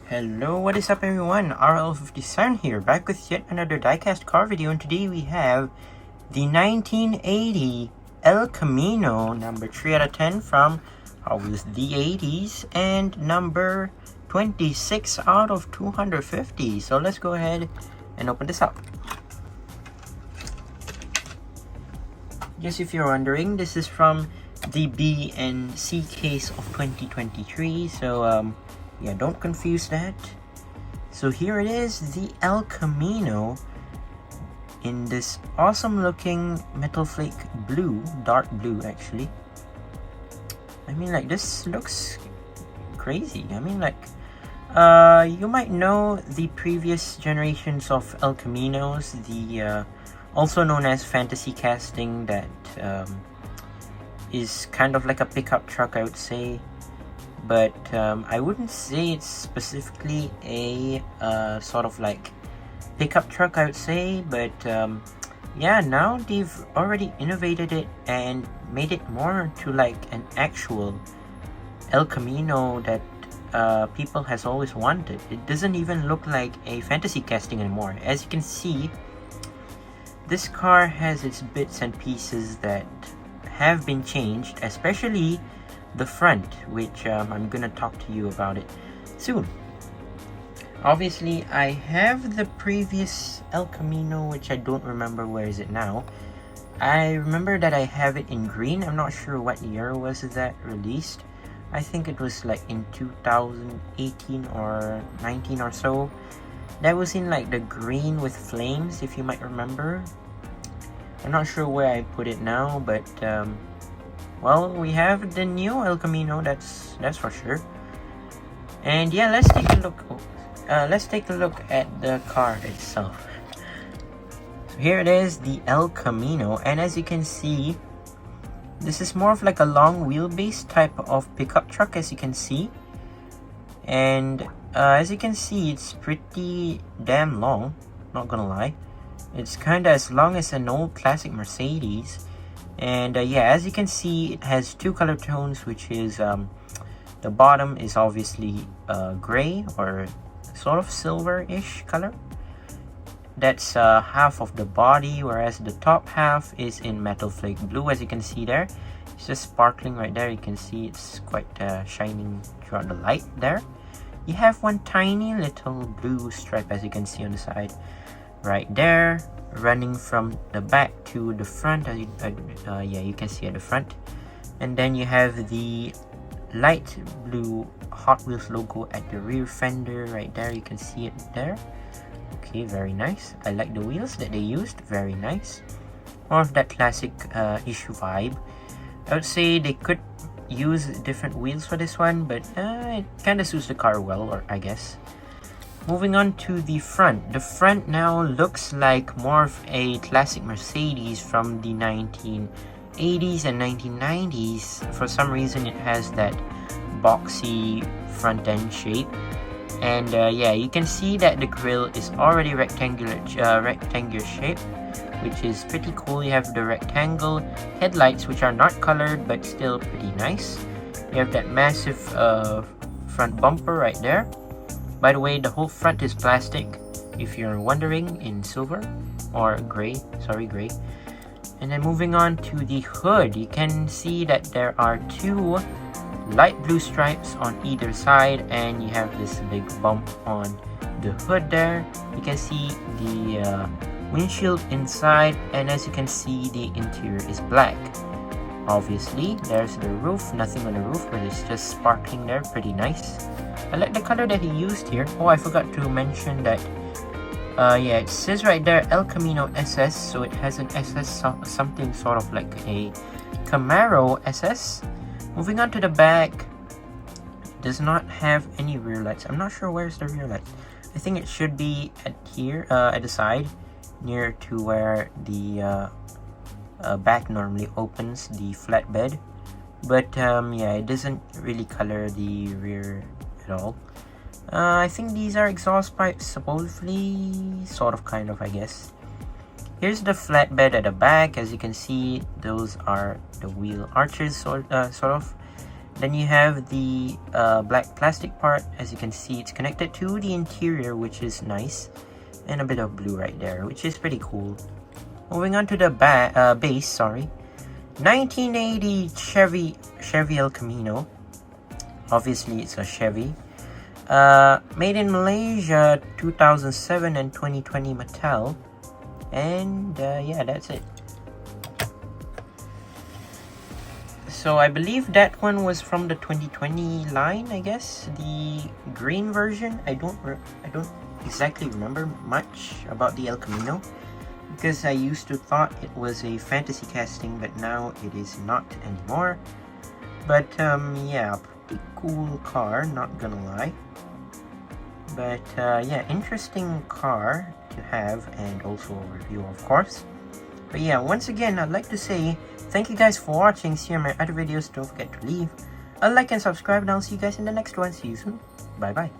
Hello, what is up everyone? RL57 here, back with yet another diecast car video, and today we have the 1980 Elcamino, number 3 out of 10 from Hotwheels the 80s, and number 26 out of 250. So let's go ahead and open this up. Just if you're wondering, this is from the B and C case of 2023, so yeah, don't confuse that. So here it is, the Elcamino in this awesome looking metal flake blue, dark blue actually. I mean, like, this looks crazy. I mean, like, you might know the previous generations of Elcaminos, the also known as fantasy casting, that is kind of like a pickup truck, I would say. But I wouldn't say it's specifically a sort of like pickup truck, I would say. But yeah, now they've already innovated it and made it more to like an actual Elcamino that people has always wanted. It doesn't even look like a fantasy casting anymore. As you can see, this car has its bits and pieces that have been changed, especially the front, which I'm gonna talk to you about it soon. Obviously, I have the previous Elcamino, which I don't remember where is it now. I remember that I have it in green. I'm not sure what year was that released. I think it was like in 2018 or 19 or so. That was in like the green with flames, if you might remember. I'm not sure where I put it now, but well, we have the new Elcamino, that's for sure. And yeah, let's take a look. Let's take a look at the car itself. So here it is, the Elcamino, and as you can see, this is more of like a long wheelbase type of pickup truck, as you can see. And as you can see, it's pretty damn long, not gonna lie. It's kinda as long as an old classic Mercedes. And yeah, as you can see, it has two color tones, which is the bottom is obviously gray or sort of silver-ish color. That's half of the body, whereas the top half is in metal flake blue, as you can see there. It's just sparkling right there. You can see it's quite shining throughout the light there. You have one tiny little blue stripe, as you can see on the side right there, running from the back to the front. Yeah, you can see at the front. And then you have the light blue Hot Wheels logo at the rear fender right there. You can see it there. Okay, very nice. I like the wheels that they used, very nice. More of that classic issue vibe. I would say they could use different wheels for this one, but it kind of suits the car well, or I guess. Moving on to the front. The front now looks like more of a classic Mercedes from the 1980s and 1990s. For some reason, it has that boxy front end shape. And yeah, you can see that the grille is already rectangular shape, which is pretty cool. You have the rectangle headlights, which are not colored but still pretty nice. You have that massive front bumper right there. By the way, the whole front is plastic, if you're wondering, in silver or gray, sorry, gray. And then moving on to the hood, you can see that there are two light blue stripes on either side, and you have this big bump on the hood there. You can see the windshield inside, and as you can see, the interior is black. Obviously, there's the roof, nothing on the roof, but it's just sparkling there, pretty nice. I like the color that he used here. Oh, I forgot to mention that yeah, it says right there Elcamino SS, so it has an SS, something sort of like a Camaro SS. Moving on to the back, it does not have any rear lights. I'm not sure where's the rear light. I think it should be at here, at the side, near to where the back normally opens, the flatbed. But yeah, it doesn't really color the rear at all. I think these are exhaust pipes, supposedly, sort of, kind of, I guess. Here's the flatbed at the back. As you can see, those are the wheel arches, sort of. Then you have the black plastic part. As you can see, it's connected to the interior, which is nice, and a bit of blue right there, which is pretty cool. Moving on to the base, sorry. 1980 Chevy Elcamino. Obviously, it's a Chevy. Made in Malaysia, 2007 and 2020 Mattel. And yeah, that's it. So I believe that one was from the 2020 line, I guess. The green version. I don't exactly remember much about the Elcamino, because I used to thought it was a fantasy casting, but now it is not anymore. But yeah, pretty cool car, not gonna lie. But yeah, interesting car to have, and also a review, of course. But yeah, once again, I'd like to say thank you guys for watching. See you on my other videos. Don't forget to leave a like and subscribe, and I'll see you guys in the next one. See you soon. Bye bye.